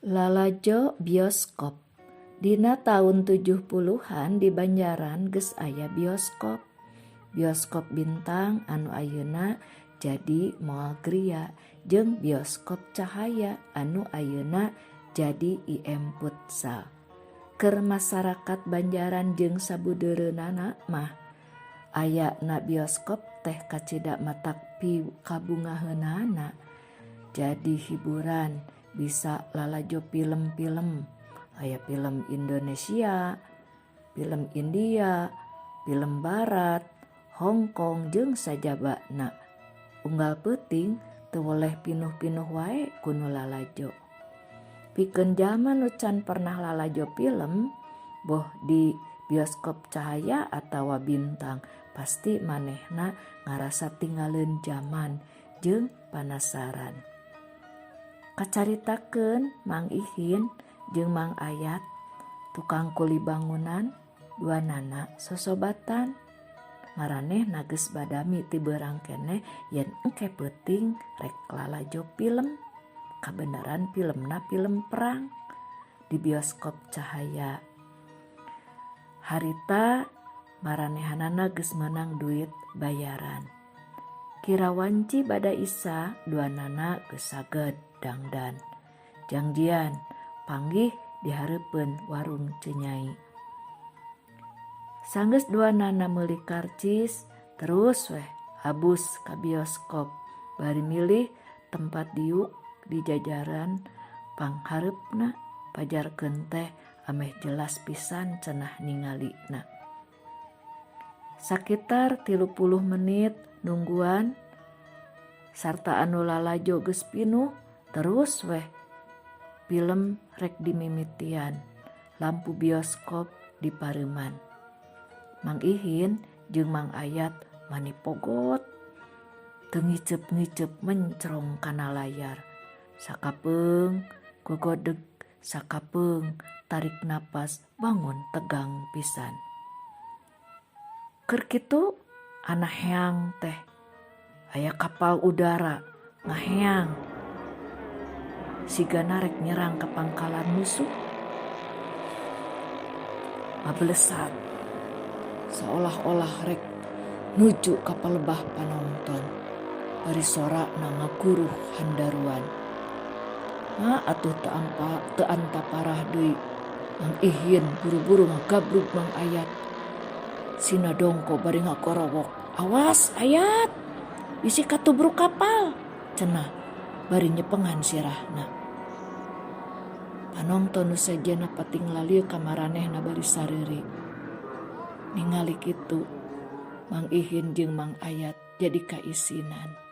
Lalajo bioskop. Dina tahun 70-an di Banjaran geus aya bioskop. Bioskop Bintang anu ayeuna jadi Moal Gria jeung bioskop Cahaya anu ayeuna jadi IM Futsal. Keur masyarakat Banjaran jeung sabudeureunana mah aya na bioskop teh kacida matak kabungaheunana. Jadi hiburan bisa lalajo film-film, aya film Indonesia, film India, film Barat, Hong Kong jeung sajabana. Unggal peuting teu boleh pinuh-pinuh wae kuno lalajo. Pikeun jalma nu can pernah lalajo film, boh di bioskop Cahaya atawa Bintang, pasti manehna ngarasa tinggalin zaman jeung panasaran. Kacaritakeun Mang Ihin jeung Mang Ayat, tukang kuli bangunan, duanana sosobatan. Maranehna geus badami ti beurang keneh yen engke peuting rek lalajo film. Kabeneran filmna film perang di bioskop Cahaya. Harita maranehanana geus meunang duit bayaran. Kirawanci bada Isa duanana geus saged dangdan. Janjian panggih dihareupeun warung Cenyai. Sanggeus duanana meuli karcis terus weh habus ka bioskop bari milih tempat diuk di jajaran panghareupna pajarkeun teh ameh jelas pisan cenah ningalina. Sakitar 30 menit nungguan sarta anu lalajo geus pinuh terus weh film rek dimimitian, lampu bioskop dipareuman. Mang Ihin jeung Mang Ayat manipogot teu ngicep-ngicep mencrong kana layar. Sakapeung gogodeg, sakapeung tarik napas, bangun tegang pisan. Keur kitu anaheang teh aya kapal udara ngaheang sigana rek nyerang ke pangkalan musuh. Mablesat seolah-olah rek nuju ka palebah panonton. Bari sorakna ngaguruh handaruan. Atuh teu anta parah deui. Mang Ihin buru-buru ngagabrug Mang Ayat. Sina dongko bari ngakorowok. Awas Ayat, bisi katubruk kapal, cenah bari nyepengan sirahna. Panonton nu sajana pating lalieu ka maranehna bari sareuri. Ningali kitu Mang Ihin jeung Mang Ayat jadi kaisinan.